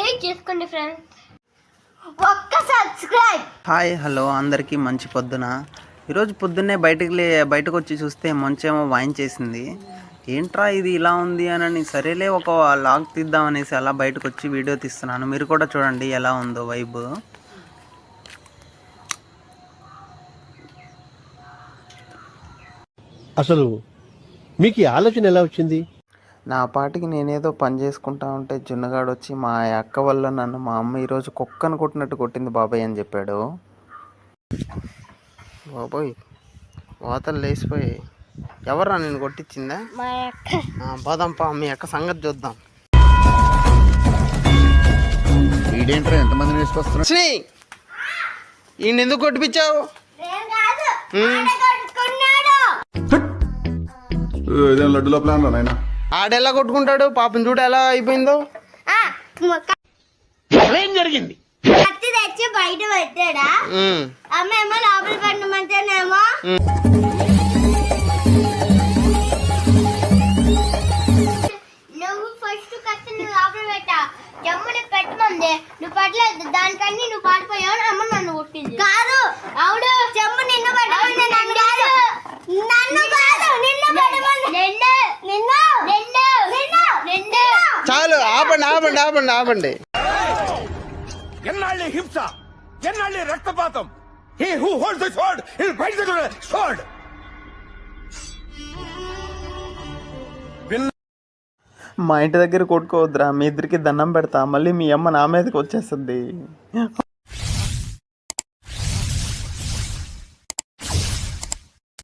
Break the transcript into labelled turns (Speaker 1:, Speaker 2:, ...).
Speaker 1: Share చేసుకోండి friends, ఒక్క subscribe.
Speaker 2: Hi hello అందరికీ మంచి పొద్దున. ఈరోజు పొద్దున్నే బయటకు వచ్చి చూస్తే మంచేమో వాయించేసింది. ఏంట్రా ఇది ఇలా ఉంది అని సరేలే ఒక లాగ్ తీద్దామనేసి అలా బయటకు వచ్చి వీడియో తీస్తున్నాను. మీరు కూడా చూడండి ఎలా ఉందో వైబ్.
Speaker 3: అసలు మీకు ఈ ఆలోచన ఎలా వచ్చింది?
Speaker 2: నా పాటికి నేనేదో పని చేసుకుంటా ఉంటే జున్నగాడు వచ్చి మా అక్క వల్ల నన్ను మా అమ్మ ఈరోజు కుక్కను కొట్టినట్టు కొట్టింది బాబాయ్ అని చెప్పాడు. బాబాయ్ వాతలు లేచిపోయాయి. ఎవరా నేను కొట్టించిందా? పోదాంపా మీ అక్క సంగతి చూద్దాం.
Speaker 4: ఈడేంట్రా ఎంతమందిని వేసుకొస్తున్నా?
Speaker 2: ఈయన ఎందుకు కొట్టిపించావు?
Speaker 4: లడ్డులో ప్లాన్ రా నాయనా.
Speaker 2: ఆడెలా కొట్టుకుంటాడు పాపం, చూడు ఎలా అయిపోయిందో.
Speaker 3: ఏం జరిగింది?
Speaker 1: కత్తి తెచ్చి బయట పెట్టాడా? అమ్మ ఏమో లోపల పెట్టమంటేనేమో నువ్వు ఫస్ట్ కత్తి నువ్వు లోపల పెట్టా, జమ్ముని పెట్టమంది, నువ్వు పట్టలేదు, దానికన్నీ నువ్వు పాడిపోయావు. అమ్మ నన్ను కొట్టింది. కాదు అవును, జమ్ము నిన్ను పట్టమంది, నన్ను కాదు. నన్ను కాదు, నిన్ను పట్టమంది. నిన్ను
Speaker 2: చాలు ఆపండి ఆపండి ఆపండి ఆపండి.
Speaker 5: ఎన్నాళ్ళి హింస, ఎన్నాళ్ళి రక్తపాతం. He who holds the sword, he'll fight the sword.
Speaker 2: మా ఇంటి దగ్గర కొట్టుకోవద్దురా, మీ ఇద్దరికి దండం పెడతా, మళ్ళీ మీ అమ్మ నా మీదకి వచ్చేస్తుంది.